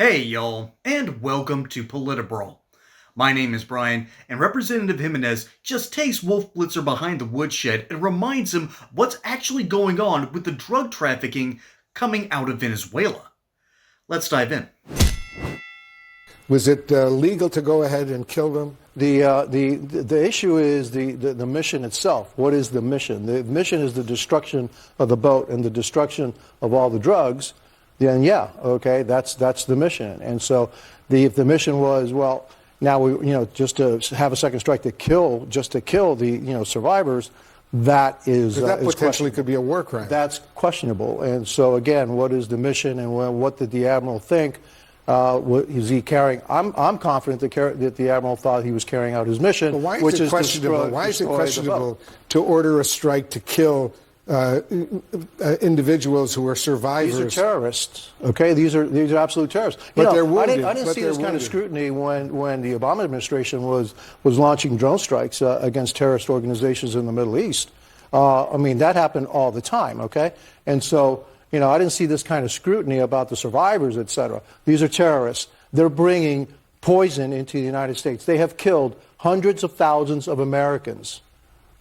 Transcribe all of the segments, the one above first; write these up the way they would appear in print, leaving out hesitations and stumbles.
Hey y'all, and welcome to PolitiBrawl. My name is Brian, and Representative Gimenez just takes Wolf Blitzer behind the woodshed and reminds him what's actually going on with the drug trafficking coming out of Venezuela. Let's dive in. Was it legal to go ahead and kill them? The issue is the mission itself. What is the mission? The mission is the destruction of the boat and the destruction of all the drugs. Then yeah, okay, that's the mission. And so if the mission was, well, now we just to have a second strike to kill the survivors, that is that potentially could be a war crime. That's questionable. And so again, what is the mission, and what did the admiral think? What is he carrying? I'm confident that the admiral thought he was carrying out his mission, which is questionable. Why is it questionable to order a strike to kill individuals who are survivors? These are terrorists. Okay, these are absolute terrorists. But they're wounded. I didn't see this kind of scrutiny when the Obama administration was launching drone strikes against terrorist organizations in the Middle East. I mean, that happened all the time. Okay, and so I didn't see this kind of scrutiny about the survivors, etc. These are terrorists. They're bringing poison into the United States. They have killed hundreds of thousands of Americans.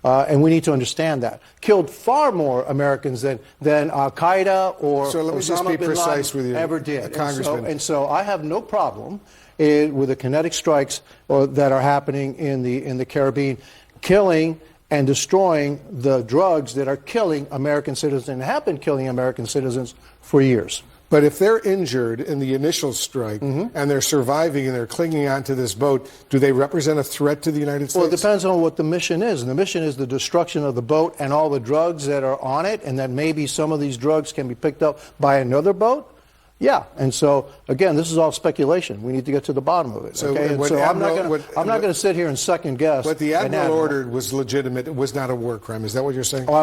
And we need to understand that. Killed far more Americans than Al-Qaeda or so let me just be precise with you, ever did. Congressman. And so I have no problem with the kinetic strikes that are happening in the Caribbean, killing and destroying the drugs that are killing American citizens and have been killing American citizens for years. But if they're injured in the initial strike and they're surviving and they're clinging onto this boat, do they represent a threat to the United States? Well, it depends on what the mission is. And the mission is the destruction of the boat and all the drugs that are on it, and that maybe some of these drugs can be picked up by another boat. Yeah, and so again, this is all speculation. We need to get to the bottom of it. So, okay? And so I'm not going to sit here and second guess. What the admiral ordered was legitimate. It was not a war crime. Is that what you're saying? All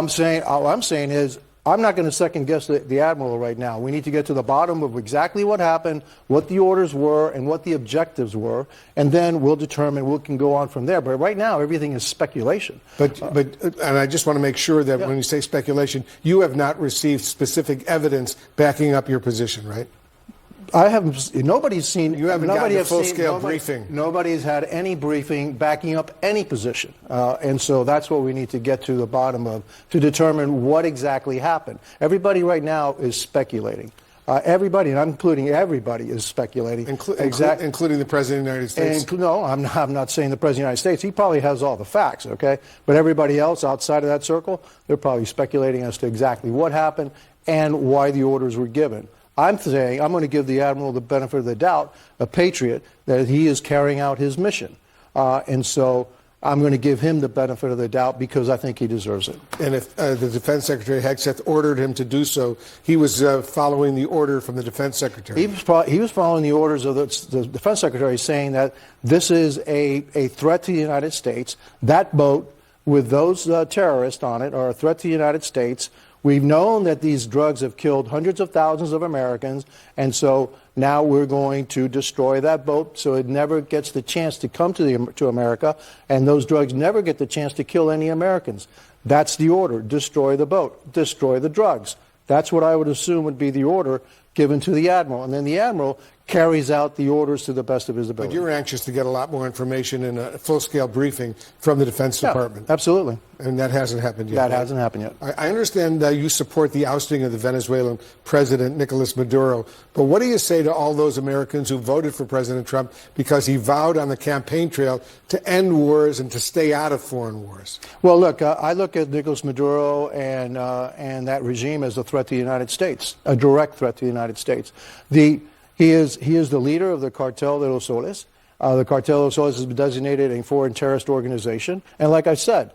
I'm saying is, I'm not going to second guess the admiral right now. We need to get to the bottom of exactly what happened, what the orders were, and what the objectives were, and then we'll determine we can go on from there. But right now, everything is speculation. But and I just want to make sure that when you say speculation, you have not received specific evidence backing up your position, right? I haven't. Nobody's seen. You haven't gotten a full-scale briefing. Nobody's had any briefing backing up any position, and so that's what we need to get to the bottom of to determine what exactly happened. Everybody right now is speculating. Everybody, and I'm including everybody, is speculating. Including the President of the United States? No, I'm not saying the President of the United States. He probably has all the facts, okay? But everybody else outside of that circle, they're probably speculating as to exactly what happened and why the orders were given. I'm saying I'm going to give the admiral the benefit of the doubt, a patriot, that he is carrying out his mission. And so I'm going to give him the benefit of the doubt because I think he deserves it. And if the Defense Secretary Hegseth ordered him to do so, he was following the order from the Defense Secretary. He was following the orders of the Defense Secretary, saying that this is a threat to the United States. That boat with those terrorists on it are a threat to the United States. We've known that these drugs have killed hundreds of thousands of Americans, and so now we're going to destroy that boat so it never gets the chance to come to America, and those drugs never get the chance to kill any Americans. That's the order. Destroy the boat. Destroy the drugs. That's what I would assume would be the order given to the admiral, and then the admiral carries out the orders to the best of his ability. But you're anxious to get a lot more information in a full-scale briefing from the Defense Department. Absolutely. And that hasn't happened yet. That hasn't happened yet. I understand you support the ousting of the Venezuelan president, Nicolas Maduro. But what do you say to all those Americans who voted for President Trump because he vowed on the campaign trail to end wars and to stay out of foreign wars? Well, look, I look at Nicolas Maduro and that regime as a threat to the United States, a direct threat to the United States. He is the leader of the Cartel de los Soles. The Cartel de los Soles has been designated a foreign terrorist organization. And like I said,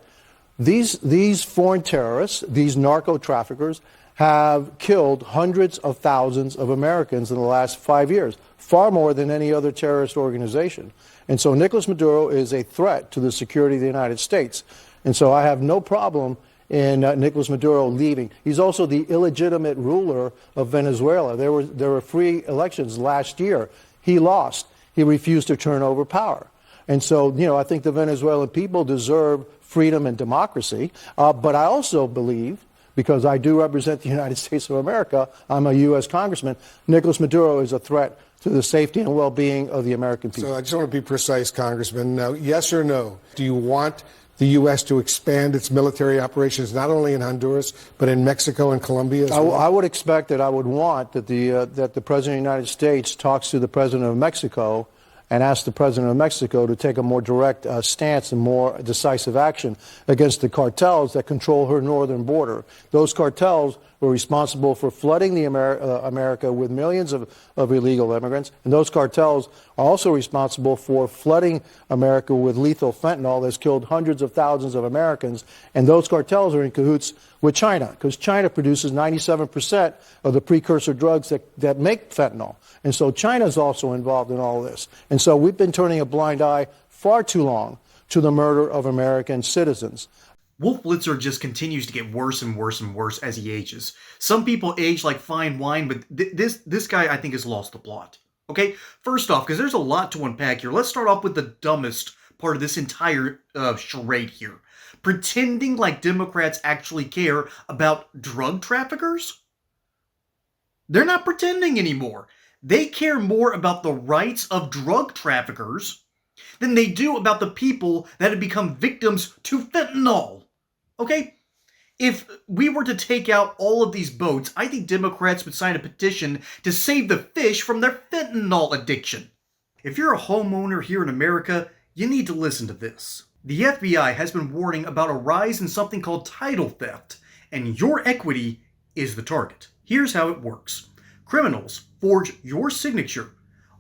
these foreign terrorists, these narco-traffickers, have killed hundreds of thousands of Americans in the last 5 years, far more than any other terrorist organization. And so Nicolas Maduro is a threat to the security of the United States. And so I have no problem in Nicolas Maduro leaving. He's also the illegitimate ruler of Venezuela. There were free elections last year. He lost. He refused to turn over power. And so, I think the Venezuelan people deserve freedom and democracy. But I also believe, because I do represent the United States of America, I'm a U.S. congressman, Nicolas Maduro is a threat to the safety and well-being of the American people. So I just want to be precise, Congressman. Now, yes or no? Do you want the U.S. to expand its military operations not only in Honduras but in Mexico and Colombia as well? I would expect that I would want that the President of the United States talks to the President of Mexico and asks the President of Mexico to take a more direct stance and more decisive action against the cartels that control her northern border. Those cartels were responsible for flooding the America with millions of illegal immigrants, and those cartels are also responsible for flooding America with lethal fentanyl that's killed hundreds of thousands of Americans, and those cartels are in cahoots with China, because China produces 97% of the precursor drugs that make fentanyl. And so China is also involved in all this. And so we've been turning a blind eye far too long to the murder of American citizens. Wolf Blitzer just continues to get worse and worse and worse as he ages. Some people age like fine wine, but this guy, I think, has lost the plot. Okay? First off, because there's a lot to unpack here, let's start off with the dumbest part of this entire charade here. Pretending like Democrats actually care about drug traffickers? They're not pretending anymore. They care more about the rights of drug traffickers than they do about the people that have become victims to fentanyl. Okay? If we were to take out all of these boats, I think Democrats would sign a petition to save the fish from their fentanyl addiction. If you're a homeowner here in America, you need to listen to this. The FBI has been warning about a rise in something called title theft, and your equity is the target. Here's how it works. Criminals forge your signature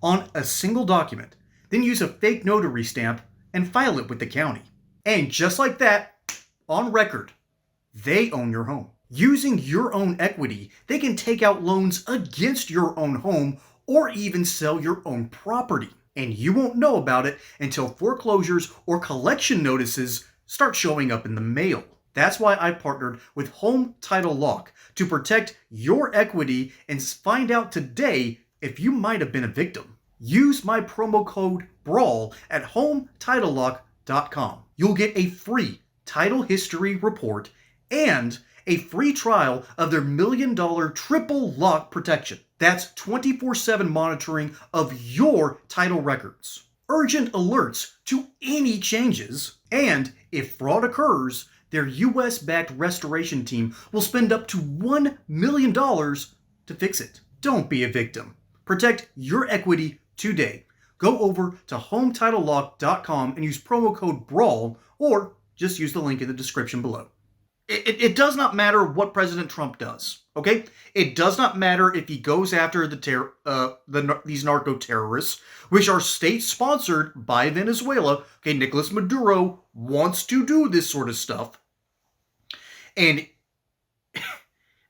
on a single document, then use a fake notary stamp and file it with the county. And just like that, on record, they own your home. Using your own equity, they can take out loans against your own home or even sell your own property. And you won't know about it until foreclosures or collection notices start showing up in the mail. That's why I partnered with Home Title Lock to protect your equity and find out today if you might have been a victim. Use my promo code BRAWL at HomeTitleLock.com. You'll get a free title history report and a free trial of their $1 million triple lock protection. That's 24/7 monitoring of your title records, urgent alerts to any changes, and if fraud occurs, their US-backed restoration team will spend up to $1 million to fix it. Don't be a victim. Protect your equity today. Go over to HomeTitleLock.com and use promo code BRAWL, or just use the link in the description below. It does not matter what President Trump does, okay? It does not matter if he goes after these narco-terrorists, which are state-sponsored by Venezuela. Okay, Nicolas Maduro wants to do this sort of stuff. And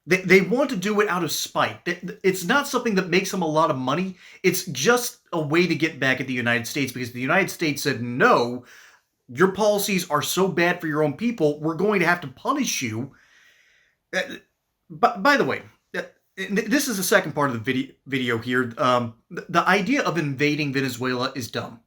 they want to do it out of spite. It's not something that makes them a lot of money. It's just a way to get back at the United States, because the United States said, no, your policies are so bad for your own people, we're going to have to punish you. By the way, this is the second part of the video here. The idea of invading Venezuela is dumb.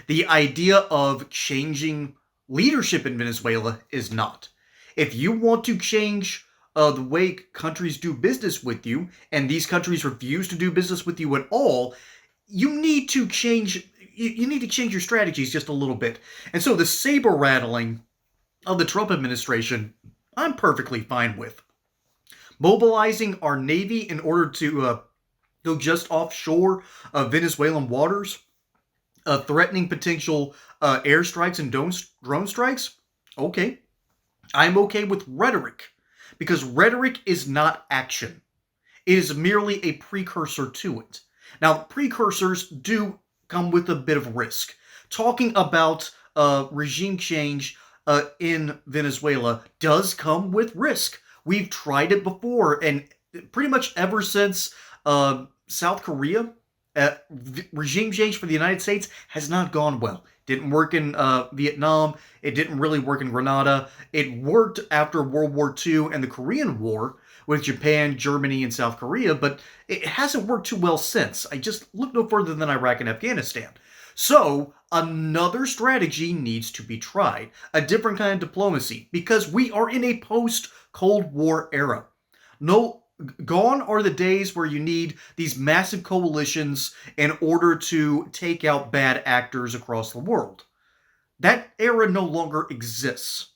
The idea of changing leadership in Venezuela is not. If you want to change the way countries do business with you, and these countries refuse to do business with you at all, you need to change. You need to change your strategies just a little bit. And so the saber rattling of the Trump administration, I'm perfectly fine with. Mobilizing our Navy in order to go just offshore Venezuelan waters, threatening potential airstrikes and drone strikes, okay. I'm okay with rhetoric, because rhetoric is not action. It is merely a precursor to it. Now, precursors do come with a bit of risk. Talking about regime change in Venezuela does come with risk. We've tried it before, and pretty much ever since South Korea, regime change for the United States has not gone well. Didn't work in Vietnam. It didn't really work in Grenada. It worked after World War II and the Korean War with Japan, Germany, and South Korea, but it hasn't worked too well since. I just look no further than Iraq and Afghanistan. So another strategy needs to be tried, a different kind of diplomacy, because we are in a post-Cold War era. No Gone are the days where you need these massive coalitions in order to take out bad actors across the world. That era no longer exists.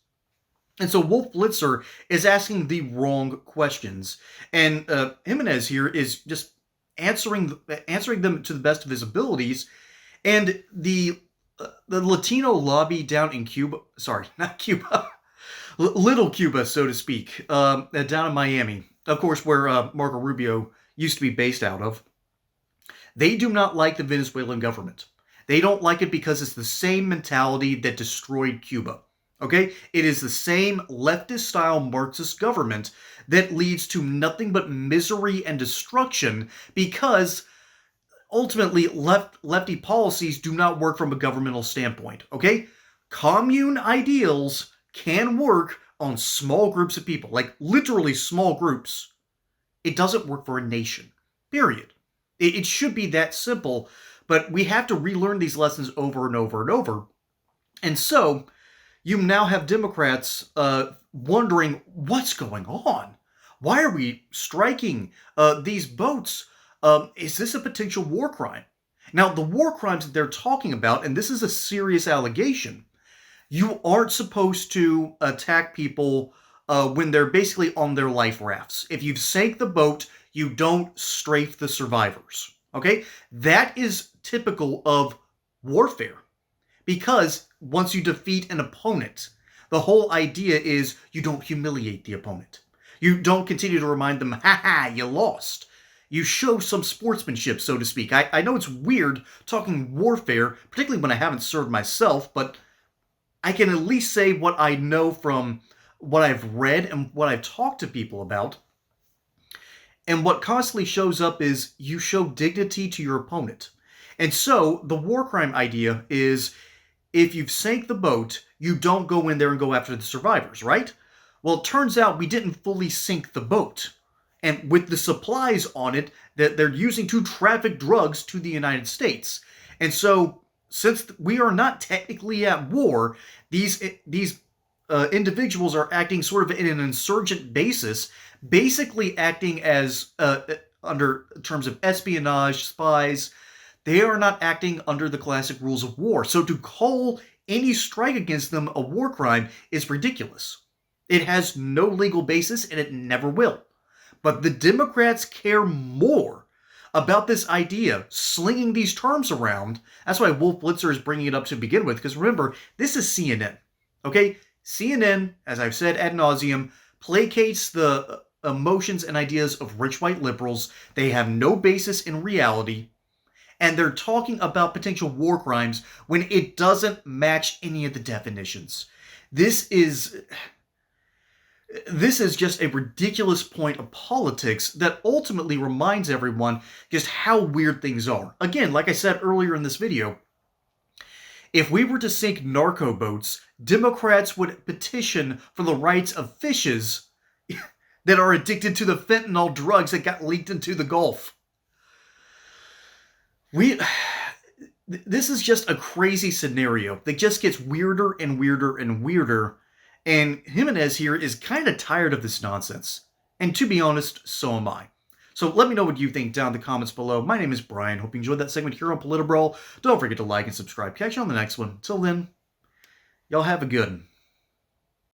And so Wolf Blitzer is asking the wrong questions. And Gimenez here is just answering them to the best of his abilities. And the Latino lobby down in Cuba, sorry, not Cuba, Little Cuba, so to speak, down in Miami, of course, where Marco Rubio used to be based out of, they do not like the Venezuelan government. They don't like it because it's the same mentality that destroyed Cuba. Okay? It is the same leftist-style Marxist government that leads to nothing but misery and destruction because ultimately lefty policies do not work from a governmental standpoint. Okay? Commune ideals can work on small groups of people, like literally small groups. It doesn't work for a nation. Period. It should be that simple, but we have to relearn these lessons over and over and over. And so, you now have Democrats wondering, what's going on? Why are we striking these boats? Is this a potential war crime? Now, the war crimes that they're talking about, and this is a serious allegation, you aren't supposed to attack people when they're basically on their life rafts. If you've sank the boat, you don't strafe the survivors. Okay? That is typical of warfare. Because once you defeat an opponent, the whole idea is you don't humiliate the opponent. You don't continue to remind them, ha, you lost. You show some sportsmanship, so to speak. I know it's weird talking warfare, particularly when I haven't served myself, but I can at least say what I know from what I've read and what I've talked to people about. And what constantly shows up is you show dignity to your opponent. And so the war crime idea is if you've sank the boat, you don't go in there and go after the survivors, right? Well, it turns out we didn't fully sink the boat. And with the supplies on it that they're using to traffic drugs to the United States. And so, since we are not technically at war, these individuals are acting sort of in an insurgent basis, basically acting as, under terms of espionage, spies. They are not acting under the classic rules of war. So to call any strike against them a war crime is ridiculous. It has no legal basis, and it never will. But the Democrats care more about this idea, slinging these terms around. That's why Wolf Blitzer is bringing it up to begin with, because remember, this is CNN. Okay? CNN, as I've said ad nauseum, placates the emotions and ideas of rich white liberals. They have no basis in reality. And they're talking about potential war crimes when it doesn't match any of the definitions. This is just a ridiculous point of politics that ultimately reminds everyone just how weird things are. Again, like I said earlier in this video, if we were to sink narco boats, Democrats would petition for the rights of fishes that are addicted to the fentanyl drugs that got leaked into the Gulf. This is just a crazy scenario that just gets weirder and weirder and weirder. And Gimenez here is kind of tired of this nonsense. And to be honest, so am I. So let me know what you think down in the comments below. My name is Brian. Hope you enjoyed that segment here on PolitiBrawl. Don't forget to like and subscribe. Catch you on the next one. Till then, y'all have a good one.